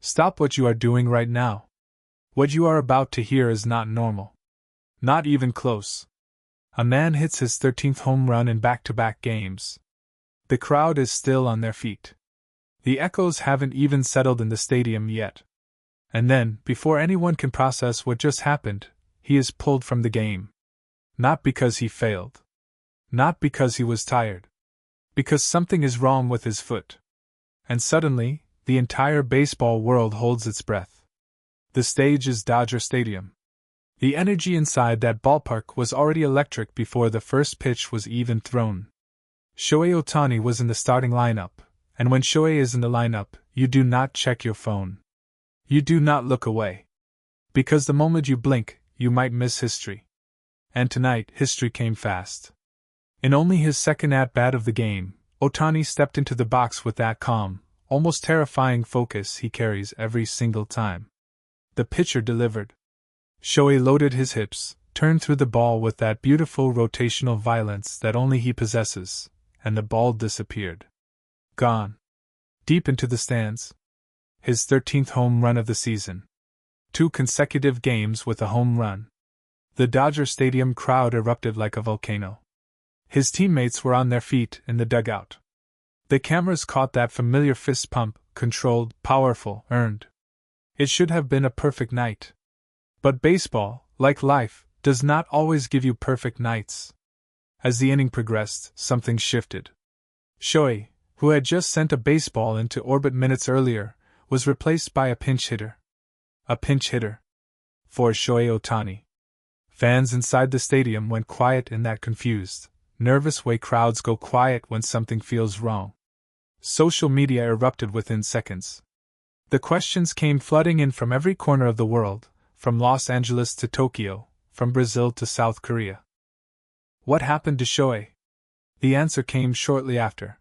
Stop what you are doing right now. What you are about to hear is not normal. Not even close. A man hits his 13th home run in back-to-back games. The crowd is still on their feet. The echoes haven't even settled in the stadium yet. And then, before anyone can process what just happened, he is pulled from the game. Not because he failed. Not because he was tired. Because something is wrong with his foot. And suddenly, the entire baseball world holds its breath. The stage is Dodger Stadium. The energy inside that ballpark was already electric before the first pitch was even thrown. Shohei Ohtani was in the starting lineup, and when Shohei is in the lineup, you do not check your phone. You do not look away. Because the moment you blink, you might miss history. And tonight, history came fast. In only his second at-bat of the game, Ohtani stepped into the box with that calm, almost terrifying focus he carries every single time. The pitcher delivered. Shohei loaded his hips, turned through the ball with that beautiful rotational violence that only he possesses, and the ball disappeared. Gone. Deep into the stands. His 13th home run of the season. 2 consecutive games with a home run. The Dodger Stadium crowd erupted like a volcano. His teammates were on their feet in the dugout. The cameras caught that familiar fist pump, controlled, powerful, earned. It should have been a perfect night. But baseball, like life, does not always give you perfect nights. As the inning progressed, something shifted. Shohei, who had just sent a baseball into orbit minutes earlier, was replaced by a pinch hitter. A pinch hitter. For Shohei Ohtani. Fans inside the stadium went quiet in that confused, nervous way crowds go quiet when something feels wrong. Social media erupted within seconds. The questions came flooding in from every corner of the world, from Los Angeles to Tokyo, from Brazil to South Korea. What happened to Shohei? The answer came shortly after.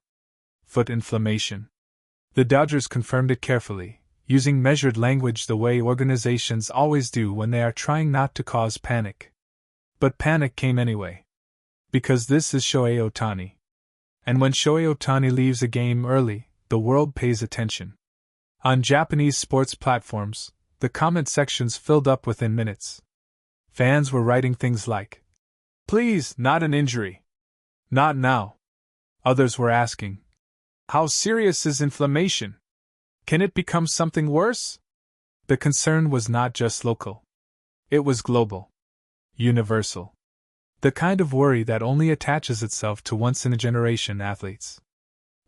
Foot inflammation. The Dodgers confirmed it carefully, using measured language the way organizations always do when they are trying not to cause panic. But panic came anyway. Because this is Shohei Ohtani. And when Shohei Ohtani leaves a game early, the world pays attention. On Japanese sports platforms, the comment sections filled up within minutes. Fans were writing things like, "Please, not an injury. Not now." Others were asking, "How serious is inflammation? Can it become something worse?" The concern was not just local. It was global. Universal. The kind of worry that only attaches itself to once-in-a-generation athletes.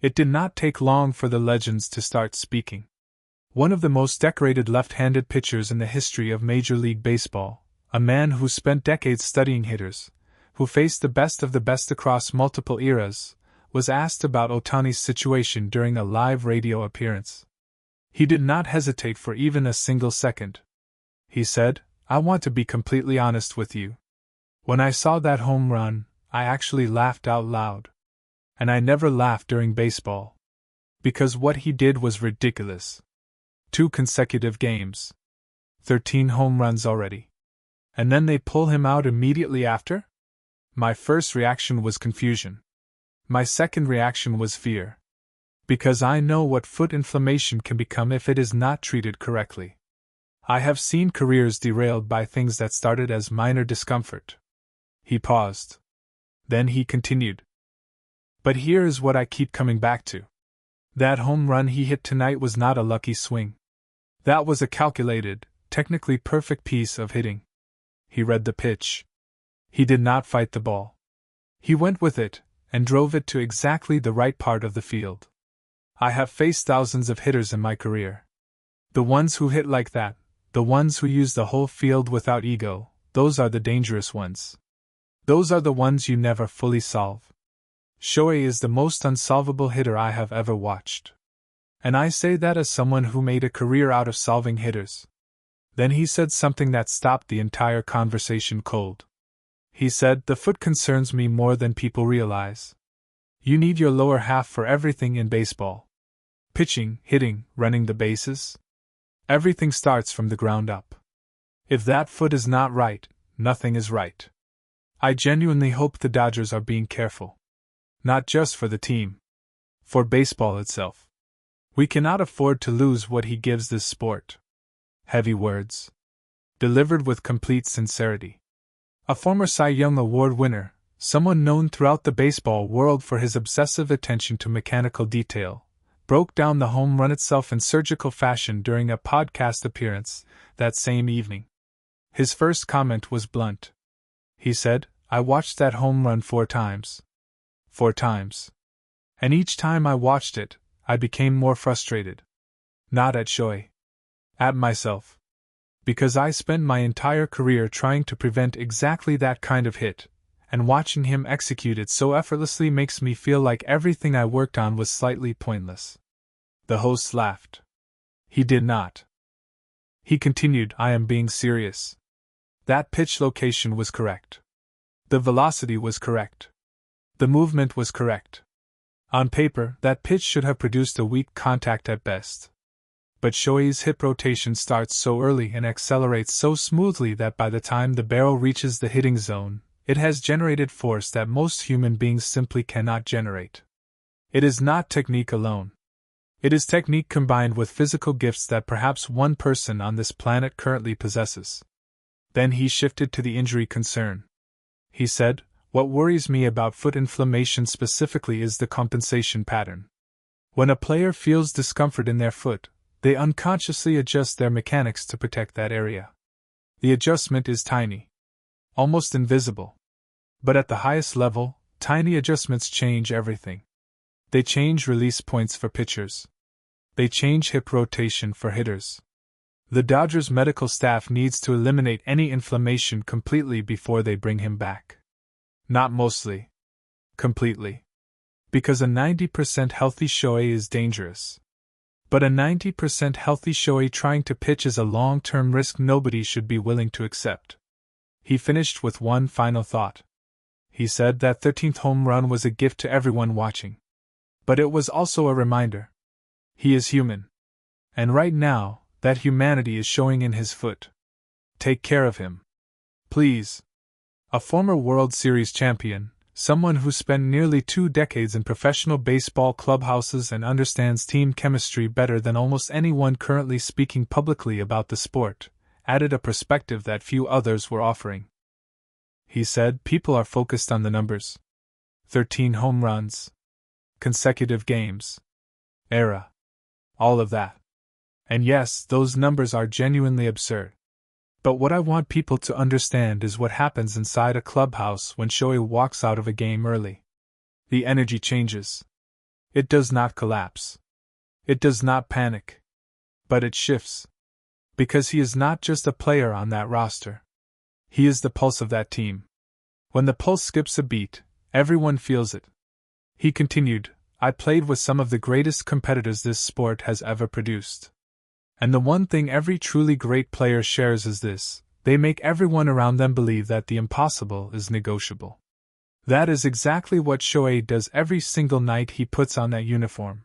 It did not take long for the legends to start speaking. One of the most decorated left-handed pitchers in the history of Major League Baseball, a man who spent decades studying hitters, who faced the best of the best across multiple eras, was asked about Ohtani's situation during a live radio appearance. He did not hesitate for even a single second. He said, "I want to be completely honest with you. When I saw that home run, I actually laughed out loud. And I never laughed during baseball. Because what he did was ridiculous. 2 consecutive games. 13 home runs already. And then they pull him out immediately after?" My first reaction was confusion. My second reaction was fear. Because I know what foot inflammation can become if it is not treated correctly. I have seen careers derailed by things that started as minor discomfort. He paused. Then he continued. But here is what I keep coming back to. That home run he hit tonight was not a lucky swing. That was a calculated, technically perfect piece of hitting. He read the pitch. He did not fight the ball. He went with it, and drove it to exactly the right part of the field. I have faced thousands of hitters in my career. The ones who hit like that, the ones who use the whole field without ego, those are the dangerous ones. Those are the ones you never fully solve. Shohei is the most unsolvable hitter I have ever watched. And I say that as someone who made a career out of solving hitters. Then he said something that stopped the entire conversation cold. He said, "The foot concerns me more than people realize. You need your lower half for everything in baseball. Pitching, hitting, running the bases. Everything starts from the ground up. If that foot is not right, nothing is right." I genuinely hope the Dodgers are being careful. Not just for the team. For baseball itself. We cannot afford to lose what he gives this sport. Heavy words, delivered with complete sincerity. A former Cy Young Award winner, someone known throughout the baseball world for his obsessive attention to mechanical detail, broke down the home run itself in surgical fashion during a podcast appearance that same evening. His first comment was blunt. He said, "I watched that home run 4 times. 4 times. And each time I watched it, I became more frustrated. Not at Shohei. At myself. Because I spent my entire career trying to prevent exactly that kind of hit, and watching him execute it so effortlessly makes me feel like everything I worked on was slightly pointless." The host laughed. He did not. He continued, "I am being serious. That pitch location was correct. The velocity was correct. The movement was correct. On paper, that pitch should have produced a weak contact at best. But Shohei's hip rotation starts so early and accelerates so smoothly that by the time the barrel reaches the hitting zone, it has generated force that most human beings simply cannot generate. It is not technique alone. It is technique combined with physical gifts that perhaps one person on this planet currently possesses." Then he shifted to the injury concern. He said, "What worries me about foot inflammation specifically is the compensation pattern. When a player feels discomfort in their foot, they unconsciously adjust their mechanics to protect that area. The adjustment is tiny, almost invisible. But at the highest level, tiny adjustments change everything. They change release points for pitchers. They change hip rotation for hitters. The Dodgers' medical staff needs to eliminate any inflammation completely before they bring him back. Not mostly. Completely. Because a 90% healthy Shohei is dangerous. But a 90% healthy Shohei trying to pitch is a long-term risk nobody should be willing to accept." He finished with one final thought. He said that 13th home run was a gift to everyone watching. But it was also a reminder. He is human. And right now, that humanity is showing in his foot. Take care of him. Please. A former World Series champion, someone who spent nearly 2 decades in professional baseball clubhouses and understands team chemistry better than almost anyone currently speaking publicly about the sport, added a perspective that few others were offering. He said, "People are focused on the numbers. 13 home runs. Consecutive games. Era. All of that. And yes, those numbers are genuinely absurd. But what I want people to understand is what happens inside a clubhouse when Shohei walks out of a game early. The energy changes. It does not collapse. It does not panic. But it shifts. Because he is not just a player on that roster. He is the pulse of that team. When the pulse skips a beat, everyone feels it." He continued, "I played with some of the greatest competitors this sport has ever produced. And the one thing every truly great player shares is this: they make everyone around them believe that the impossible is negotiable. That is exactly what Shohei does every single night he puts on that uniform.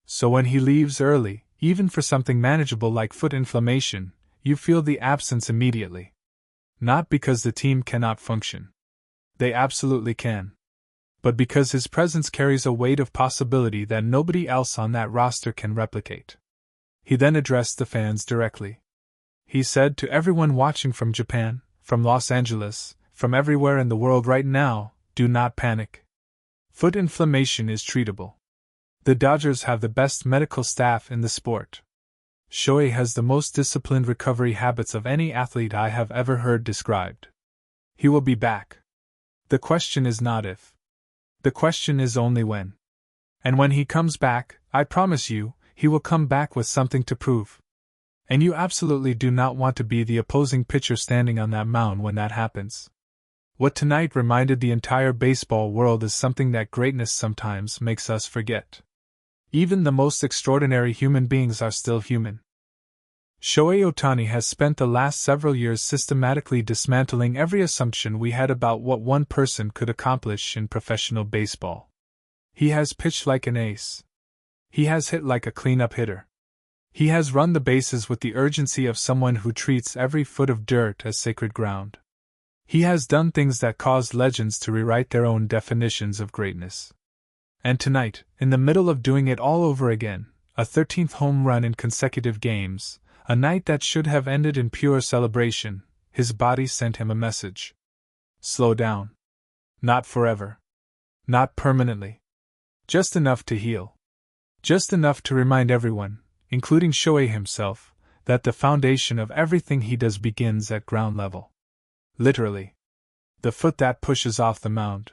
So when he leaves early, even for something manageable like foot inflammation, you feel the absence immediately. Not because the team cannot function. They absolutely can. But because his presence carries a weight of possibility that nobody else on that roster can replicate." He then addressed the fans directly. He said to everyone watching from Japan, from Los Angeles, from everywhere in the world right now, do not panic. Foot inflammation is treatable. The Dodgers have the best medical staff in the sport. Shohei has the most disciplined recovery habits of any athlete I have ever heard described. He will be back. The question is not if. The question is only when. And when he comes back, I promise you, he will come back with something to prove. And you absolutely do not want to be the opposing pitcher standing on that mound when that happens. What tonight reminded the entire baseball world is something that greatness sometimes makes us forget. Even the most extraordinary human beings are still human. Shohei Ohtani has spent the last several years systematically dismantling every assumption we had about what one person could accomplish in professional baseball. He has pitched like an ace. He has hit like a cleanup hitter. He has run the bases with the urgency of someone who treats every foot of dirt as sacred ground. He has done things that caused legends to rewrite their own definitions of greatness. And tonight, in the middle of doing it all over again, a 13th home run in consecutive games, a night that should have ended in pure celebration. His body sent him a message. Slow down. Not forever. Not permanently. Just enough to heal. Just enough to remind everyone, including Shohei himself, that the foundation of everything he does begins at ground level. Literally. The foot that pushes off the mound.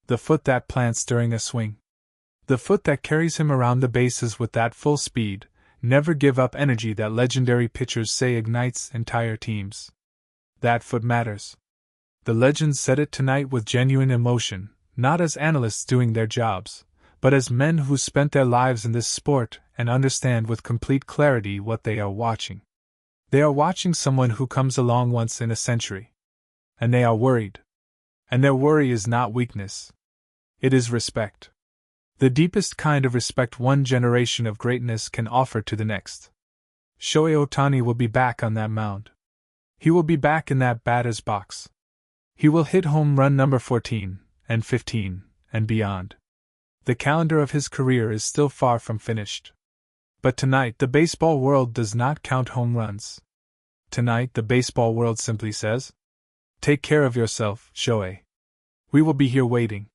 The foot that plants during a swing. The foot that carries him around the bases with that full speed, never give up energy that legendary pitchers say ignites entire teams. That foot matters. The legends said it tonight with genuine emotion, not as analysts doing their jobs, but as men who spent their lives in this sport and understand with complete clarity what they are watching. They are watching someone who comes along once in a century. And they are worried. And their worry is not weakness. It is respect. The deepest kind of respect one generation of greatness can offer to the next. Shohei Ohtani will be back on that mound. He will be back in that batter's box. He will hit home run number 14, and 15, and beyond. The calendar of his career is still far from finished. But tonight the baseball world does not count home runs. Tonight the baseball world simply says, "Take care of yourself, Shohei. We will be here waiting."